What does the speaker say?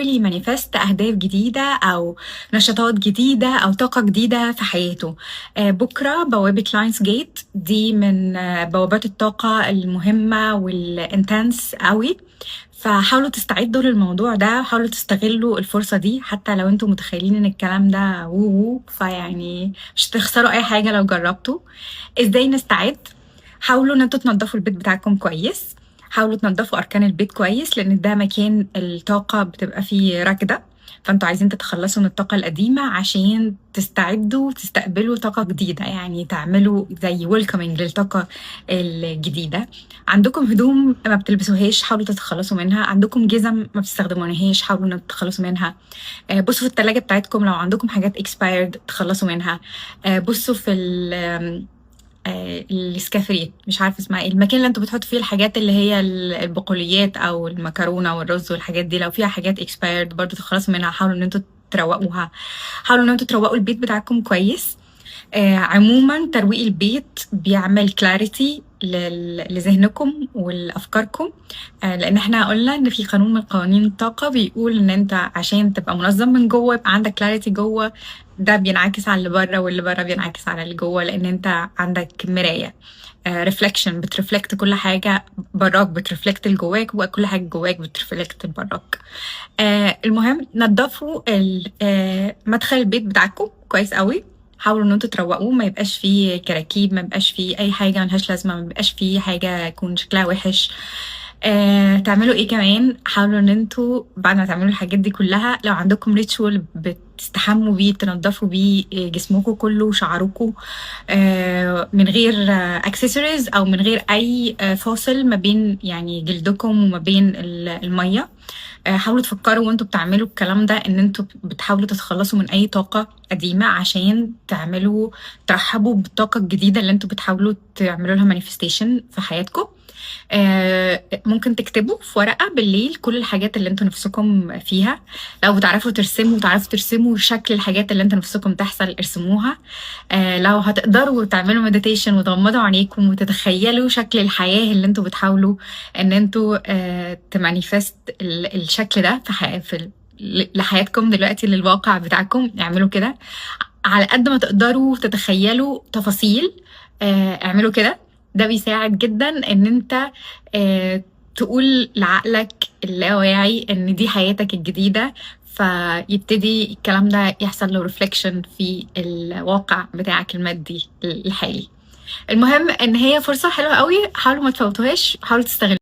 لي مانيفست أهداف جديدة أو نشاطات جديدة أو طاقة جديدة في حياته. بكرة بوابة لاينز جيت دي من بوابات الطاقة المهمة والانتنس قوي، فحاولوا تستعدوا للموضوع ده، حاولوا تستغلوا الفرصة دي حتى لو انتوا متخيلين ان الكلام ده وو، فيعني مش هتخسروا اي حاجة لو جربتوا. ازاي نستعد؟ حاولوا ان انتوا تنضفوا البيت بتاعكم كويس، حاولوا تنضفوا أركان البيت كويس لأن ده مكان الطاقة بتبقى فيه راكدة، فانتوا عايزين تتخلصوا من الطاقة القديمة عشان تستعدوا تستقبلوا طاقة جديدة، يعني تعملوا زي ويلكمينج للطاقة الجديدة. عندكم هدوم ما بتلبسوهاش حاولوا تتخلصوا منها، عندكم جزم ما بتستخدمونهاش حاولوا انك تتخلصوا منها. بصوا في التلاجة بتاعتكم لو عندكم حاجات expired تخلصوا منها. بصوا في السكافريت، مش عارفة اسمها ايه، المكان اللي انتوا بتحطوا فيه الحاجات اللي هي البقوليات او المكرونة والرز والحاجات دي، لو فيها حاجات expired برضو تخلصوا منها، حاولوا ان انتوا تروقوها، حاولوا ان انتوا تروقوا البيت بتاعكم كويس. عموما ترويق البيت بيعمل كلاريتي لذهنكم ولأفكاركم، لأن احنا قلنا إن في قانون من قوانين الطاقة بيقول إن أنت عشان تبقى منظم من جوه يبقى عندك كلاريتي جوه، ده بينعكس على اللي بره واللي بره بينعكس على اللي جوه، لأن أنت عندك مراية ريفلكشن بترفلكت كل حاجة براك، بترفلكت اللي جواك، وكل حاجة جواك بترفلكت براك. المهم نضفوا مدخل البيت بتاعكم كويس قوي، حاولوا ان انتوا تروقوه، ما يبقاش فيه كراكيب، ما يبقاش فيه اي حاجه ملهاش لازمه، ما يبقاش فيه حاجه يكون شكلها وحش. تعملوا ايه كمان؟ حاولوا ان انتوا بعد ما تعملوا الحاجات دي كلها لو عندكم ريتشوال بتستحموا بيه تنضفوا بيه جسمكم كله وشعركم من غير اكسسوارز او من غير اي فاصل ما بين يعني جلدكم وما بين الميه. حاولوا تفكروا وانتوا بتعملوا الكلام ده ان انتوا بتحاولوا تتخلصوا من اي طاقة قديمة عشان ترحبوا بالطاقة الجديدة اللي انتوا بتحاولوا تعملوا لها مانيفستيشن في حياتكم. ممكن تكتبوا في ورقة بالليل كل الحاجات اللي انتوا نفسكم فيها، لو بتعرفوا ترسموا شكل الحاجات اللي انتوا نفسكم تحصل ارسموها. لو هتقدروا تعملوا مديتيشن وتغمضوا عينيكم وتتخيلوا شكل الحياة اللي انتوا بتحاولوا ان انتوا تمانيفست الشكل ده في لحياتكم دلوقتي، للواقع بتاعكم، اعملوا كده على قد ما تقدروا تتخيلوا تفاصيل. اعملوا كده، ده بيساعد جدا ان انت تقول لعقلك اللاواعي ان دي حياتك الجديدة، فيبتدي الكلام ده يحصل له ريفليكشن في الواقع بتاعك المادي الحالي. المهم ان هي فرصة حلوة قوي، حاولوا ما تفوتوهاش، حاولوا تستغلوها.